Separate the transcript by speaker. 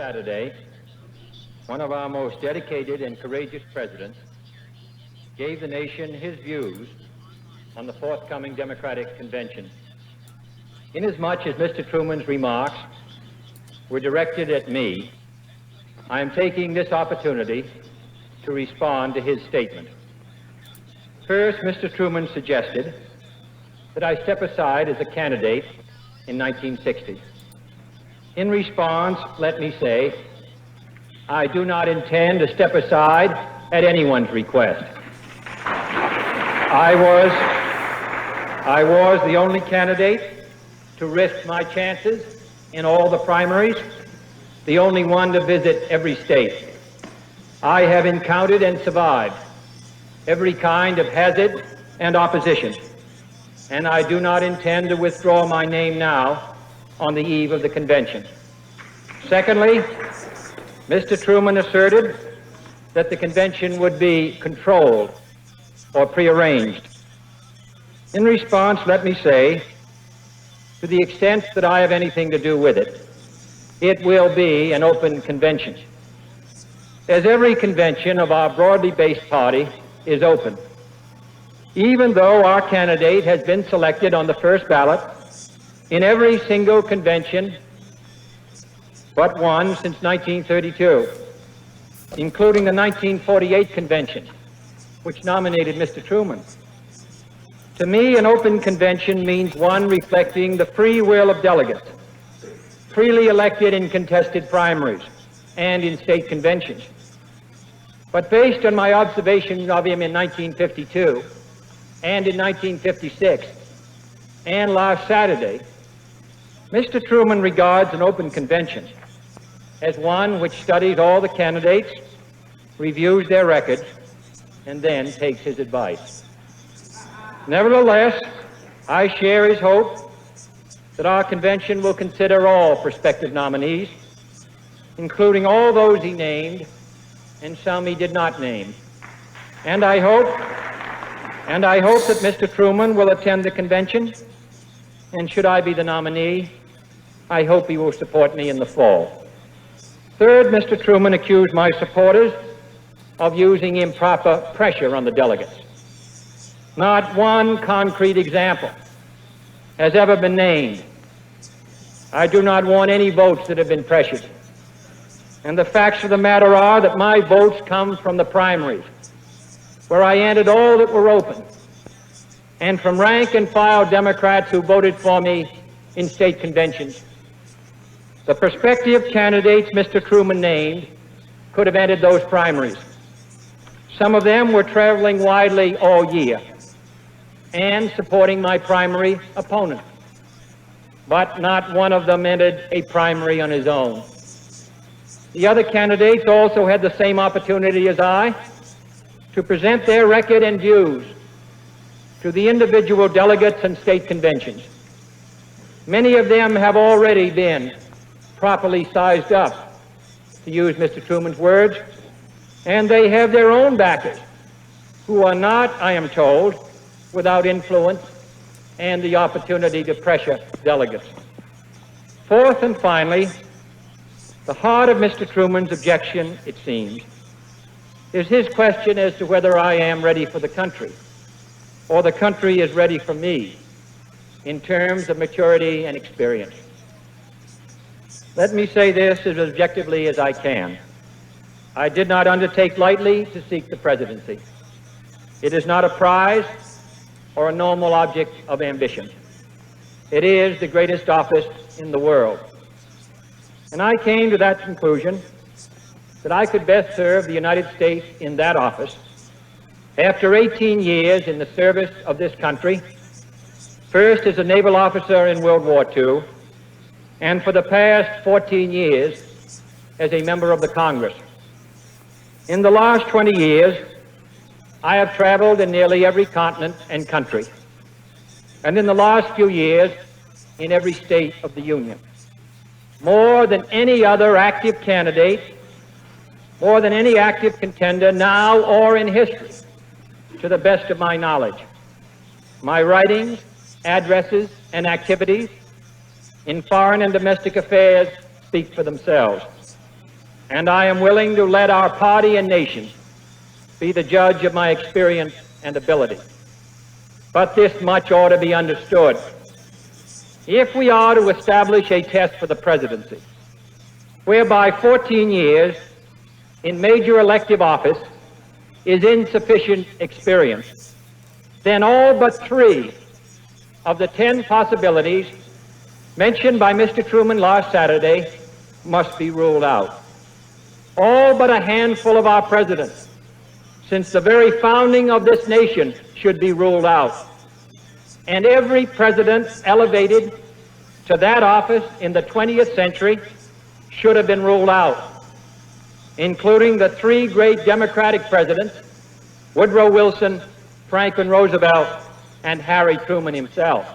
Speaker 1: Saturday, one of our most dedicated and courageous presidents gave the nation his views on the forthcoming Democratic Convention. Inasmuch as Mr. Truman's remarks were directed at me, I am taking this opportunity to respond to his statement. First, Mr. Truman suggested that I step aside as a candidate in 1960. In response, let me say, I do not intend to step aside at anyone's request. I was the only candidate to risk my chances in all the primaries, the only one to visit every state. I have encountered and survived every kind of hazard and opposition, and I do not intend to withdraw my name now on the eve of the convention. Secondly, Mr. Truman asserted that the convention would be controlled or prearranged. In response, let me say, to the extent that I have anything to do with it, it will be an open convention. As every convention of our broadly based party is open, even though our candidate has been selected on the first ballot in every single convention but one since 1932, including the 1948 convention, which nominated Mr. Truman. To me, an open convention means one reflecting the free will of delegates, freely elected in contested primaries and in state conventions. But based on my observations of him in 1952 and in 1956 and last Saturday, Mr. Truman regards an open convention as one which studies all the candidates, reviews their records, and then takes his advice. Nevertheless, I share his hope that our convention will consider all prospective nominees, including all those he named and some he did not name. And I hope that Mr. Truman will attend the convention, and should I be the nominee, I hope he will support me in the fall. Third, Mr. Truman accused my supporters of using improper pressure on the delegates. Not one concrete example has ever been named. I do not want any votes that have been pressured. And the facts of the matter are that my votes come from the primaries, where I entered all that were open, and from rank and file Democrats who voted for me in state conventions. The prospective candidates Mr. Truman named could have entered those primaries. Some of them were traveling widely all year and supporting my primary opponent, but not one of them entered a primary on his own. The other candidates also had the same opportunity as I to present their record and views to the individual delegates and state conventions. Many of them have already been properly sized up, to use Mr. Truman's words, and they have their own backers who are not, I am told, without influence and the opportunity to pressure delegates. Fourth and finally, the heart of Mr. Truman's objection, it seems, is his question as to whether I am ready for the country, or the country is ready for me, in terms of maturity and experience. Let me say this as objectively as I can. I did not undertake lightly to seek the presidency. It is not a prize or a normal object of ambition. It is the greatest office in the world. And I came to that conclusion that I could best serve the United States in that office after 18 years in the service of this country, first as a naval officer in World War II, and for the past 14 years as a member of the Congress. In the last 20 years, I have traveled in nearly every continent and country, and in the last few years, in every state of the Union. More than any other active candidate, more than any active contender now or in history, to the best of my knowledge. My writings, addresses, and activities in foreign and domestic affairs speak for themselves. and I am willing to let our party and nation be the judge of my experience and ability. But this much ought to be understood. If we are to establish a test for the presidency, whereby 14 years in major elective office is insufficient experience, then all but 3 of the 10 possibilities mentioned by Mr. Truman last Saturday must be ruled out. All but a handful of our presidents, since the very founding of this nation, should be ruled out. And every president elevated to that office in the 20th century should have been ruled out, including the 3 great Democratic presidents, Woodrow Wilson, Franklin Roosevelt, and Harry Truman himself.